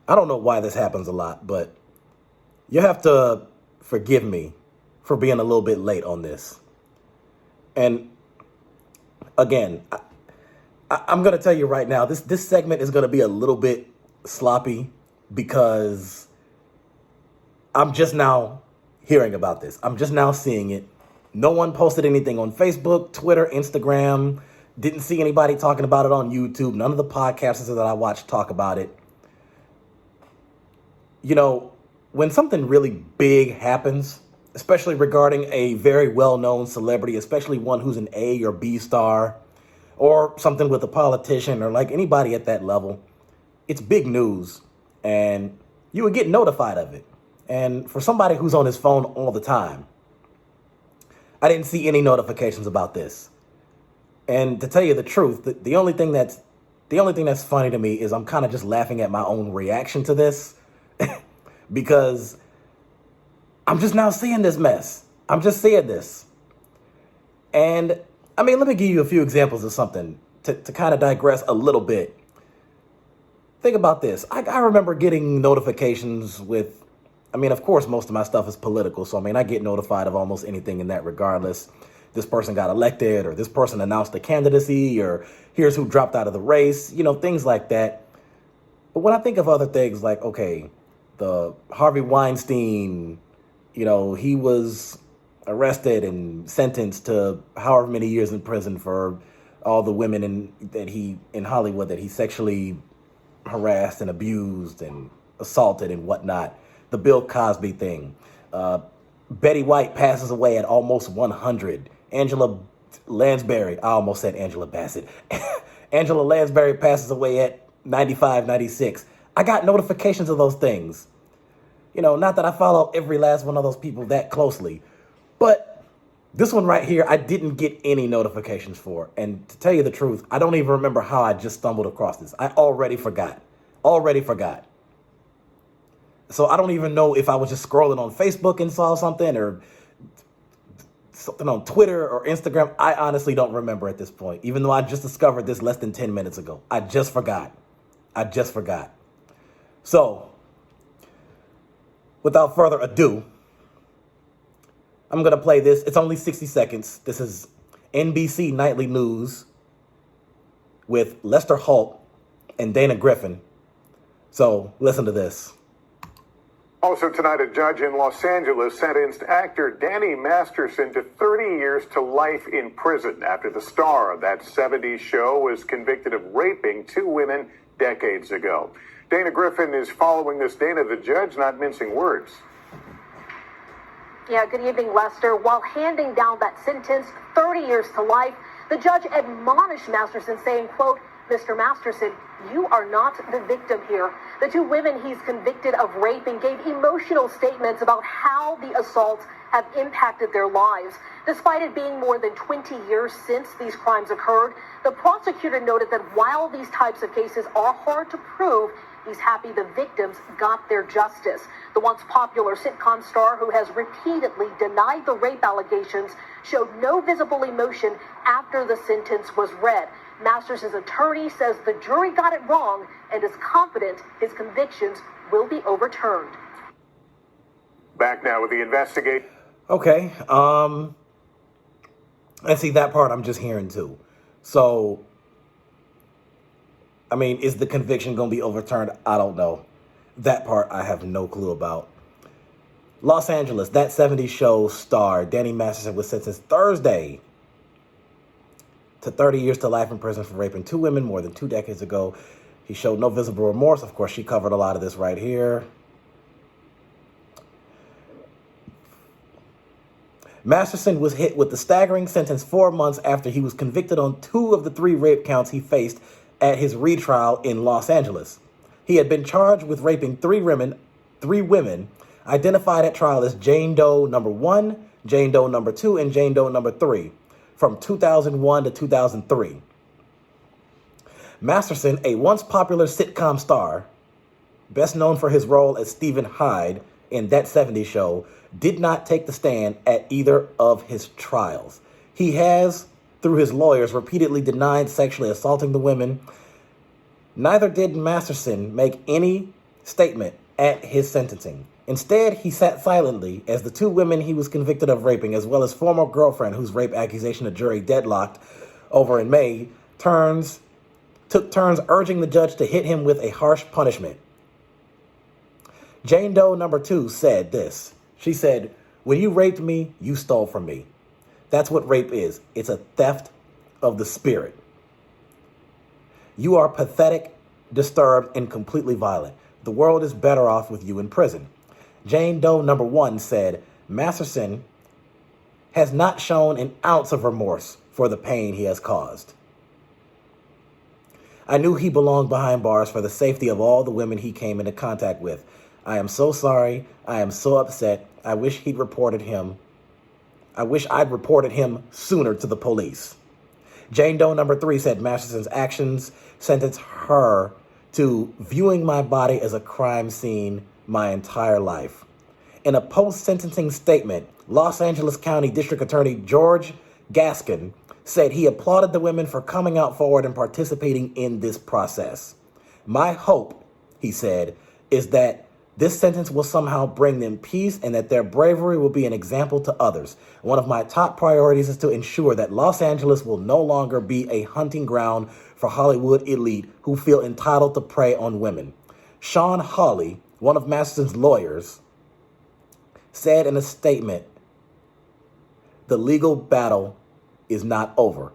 I don't know why this happens a lot, but you have to forgive me for being a little bit late on this. And again, I'm going to tell you right now, this segment is going to be a little bit sloppy because I'm just now hearing about this. I'm just now seeing it. No one posted anything on Facebook, Twitter, Instagram. Didn't see anybody talking about it on YouTube. None of the podcasters that I watch talk about it. You know, when something really big happens, especially regarding a very well-known celebrity, especially one who's an A or B star, or something with a politician or like anybody at that level, it's big news and you would get notified of it. And for somebody who's on his phone all the time, I didn't see any notifications about this. And to tell you the truth, the only thing that's funny to me is I'm kind of just laughing at my own reaction to this because I'm just now seeing this mess. I'm just seeing this. And I mean, let me give you a few examples of something to kind of digress a little bit. Think about this. I remember getting notifications with, I mean, of course, most of my stuff is political. So, I mean, I get notified of almost anything in that regardless. This person got elected or this person announced a candidacy or here's who dropped out of the race, you know, things like that. But when I think of other things like, okay, the Harvey Weinstein, you know, he was arrested and sentenced to however many years in prison for all the women in Hollywood that he sexually harassed and abused and assaulted and whatnot. The Bill Cosby thing. Betty White passes away at almost 100. Angela Lansbury, I almost said Angela Bassett. Angela Lansbury passes away at 95, 96. I got notifications of those things. You know, not that I follow every last one of those people that closely, but this one right here, I didn't get any notifications for. And to tell you the truth, I don't even remember how I just stumbled across this. I already forgot. So I don't even know if I was just scrolling on Facebook and saw something or something on Twitter or Instagram. I honestly don't remember at this point, even though I just discovered this less than 10 minutes ago. I just forgot. So without further ado, I'm going to play this. It's only 60 seconds. This is NBC Nightly News with Lester Holt and Dana Griffin. So listen to this. Also tonight, a judge in Los Angeles sentenced actor Danny Masterson to 30 years to life in prison after the star of that 70s show was convicted of raping two women decades ago. Dana Griffin is following this. Dana, the judge not mincing words. Yeah, good evening, Lester. While handing down that sentence, 30 years to life, the judge admonished Masterson, saying, quote, "Mr. Masterson, you are not the victim here." The two women he's convicted of raping gave emotional statements about how the assaults have impacted their lives. Despite it being more than 20 years since these crimes occurred, the prosecutor noted that while these types of cases are hard to prove, he's happy the victims got their justice. The once popular sitcom star, who has repeatedly denied the rape allegations, showed no visible emotion after the sentence was read. Masterson's attorney says the jury got it wrong and is confident his convictions will be overturned. Back now with the investigation. Okay, and see, that part I'm just hearing too. So, I mean, is the conviction going to be overturned? I don't know. That part I have no clue about. Los Angeles, that 70s show star, Danny Masterson, was sentenced Thursday to 30 years to life in prison for raping two women more than 2 decades ago. He showed no visible remorse. Of course, she covered a lot of this right here. Masterson was hit with the staggering sentence 4 months after he was convicted on 2 of the 3 rape counts he faced at his retrial in Los Angeles. He had been charged with raping 3 women identified at trial as Jane Doe number 1, Jane Doe number 2, and Jane Doe number 3 from 2001 to 2003. Masterson, a once popular sitcom star, best known for his role as Steven Hyde in That 70s Show, did not take the stand at either of his trials. He has, through his lawyers, repeatedly denied sexually assaulting the women. Neither did Masterson make any statement at his sentencing. Instead, he sat silently as the two women he was convicted of raping, as well as former girlfriend whose rape accusation the jury deadlocked over in May, took turns urging the judge to hit him with a harsh punishment. Jane Doe number 2 said this. She said, "When you raped me, you stole from me." That's what rape is. It's a theft of the spirit. You are pathetic, disturbed, and completely violent. The world is better off with you in prison. Jane Doe number 1 said, "Masterson has not shown an ounce of remorse for the pain he has caused. I knew he belonged behind bars for the safety of all the women he came into contact with. I am so sorry. I am so upset. I wish I'd reported him sooner to the police." Jane Doe number 3 said Masterson's actions sentenced her to viewing my body as a crime scene my entire life. In a post-sentencing statement, Los Angeles County District Attorney George Gaskin said he applauded the women for coming out forward and participating in this process. "My hope," he said, "is that this sentence will somehow bring them peace and that their bravery will be an example to others. One of my top priorities is to ensure that Los Angeles will no longer be a hunting ground for Hollywood elite who feel entitled to prey on women." Sean Hawley, one of Masterson's lawyers, said in a statement, "The legal battle is not over."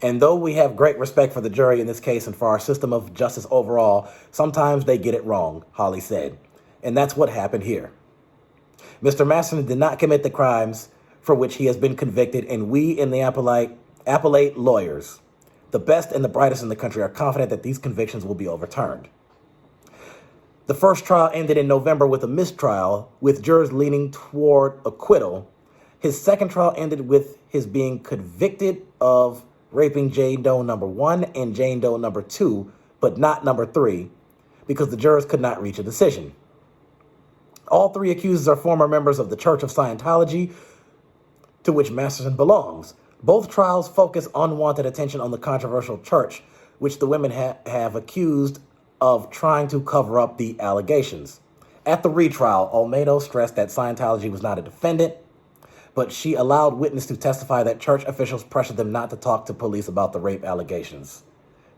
And though we have great respect for the jury in this case and for our system of justice overall, sometimes they get it wrong, Holly said. And that's what happened here. Mr. Masterson did not commit the crimes for which he has been convicted, and we in the appellate lawyers, the best and the brightest in the country, are confident that these convictions will be overturned. The first trial ended in November with a mistrial, with jurors leaning toward acquittal. His second trial ended with his being convicted of raping Jane Doe number 1 and Jane Doe number 2, but not number 3, because the jurors could not reach a decision. All 3 accusers are former members of the Church of Scientology, to which Masterson belongs. Both trials focus unwanted attention on the controversial church, which the women have accused of trying to cover up the allegations. At the retrial, Olmedo stressed that Scientology was not a defendant, but she allowed witnesses to testify that church officials pressured them not to talk to police about the rape allegations.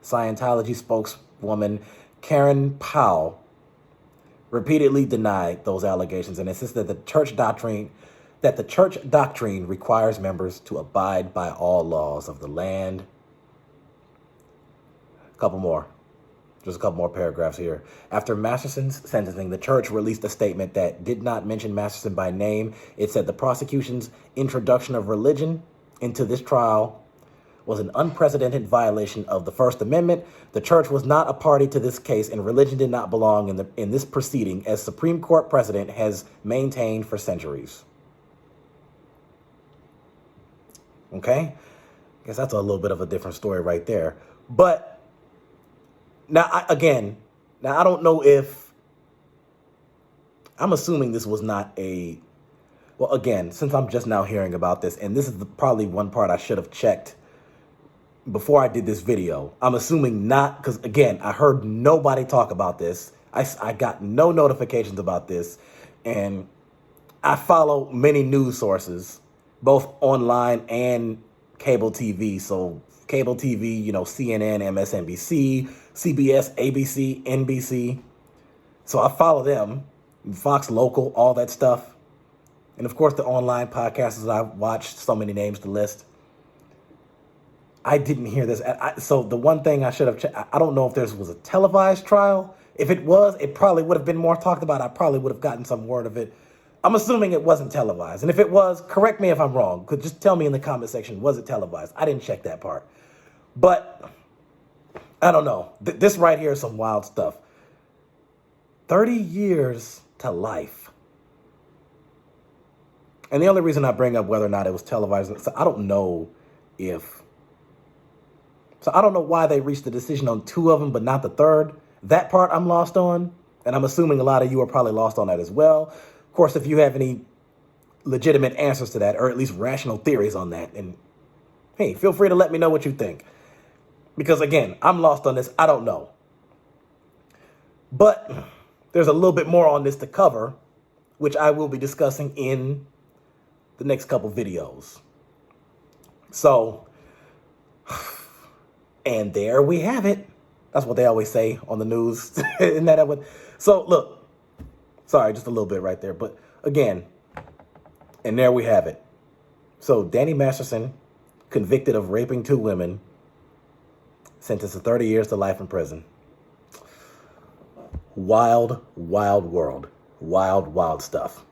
Scientology spokeswoman Karen Powell repeatedly denied those allegations and insisted that the church doctrine requires members to abide by all laws of the land. Just a couple more paragraphs here. After Masterson's sentencing, the church released a statement that did not mention Masterson by name. It said the prosecution's introduction of religion into this trial was an unprecedented violation of the First Amendment. The church was not a party to this case, and religion did not belong in this proceeding, as Supreme Court precedent has maintained for centuries. Okay? I guess that's a little bit of a different story right there. But Now, I don't know if, I'm assuming this was not since I'm just now hearing about this, and this is probably one part I should have checked before I did this video. I'm assuming not, because again, I heard nobody talk about this. I got no notifications about this, and I follow many news sources, both online and cable TV. So cable TV, CNN, MSNBC, CBS, ABC, NBC. So I follow them, Fox Local, all that stuff. And of course, the online podcasts that I watched, so many names to list. I didn't hear this. So the one thing I should have checked, I don't know if this was a televised trial. If it was, it probably would have been more talked about. I probably would have gotten some word of it. I'm assuming it wasn't televised. And if it was, correct me if I'm wrong. Just tell me in the comment section, was it televised? I didn't check that part. But I don't know. This right here is some wild stuff. 30 years to life. And the only reason I bring up whether or not it was televised, so I don't know why they reached the decision on 2 of them, but not the 3rd. That part I'm lost on. And I'm assuming a lot of you are probably lost on that as well. Of course, if you have any legitimate answers to that, or at least rational theories on that, and hey, feel free to let me know what you think. Because again, I'm lost on this. I don't know. But there's a little bit more on this to cover, which I will be discussing in the next couple videos. So, and there we have it. That's what they always say on the news. Isn't that what? So look, sorry, just a little bit right there. But again, and there we have it. So Danny Masterson, convicted of raping 2 women, sentenced to 30 years to life in prison. Wild, wild world. Wild, wild stuff.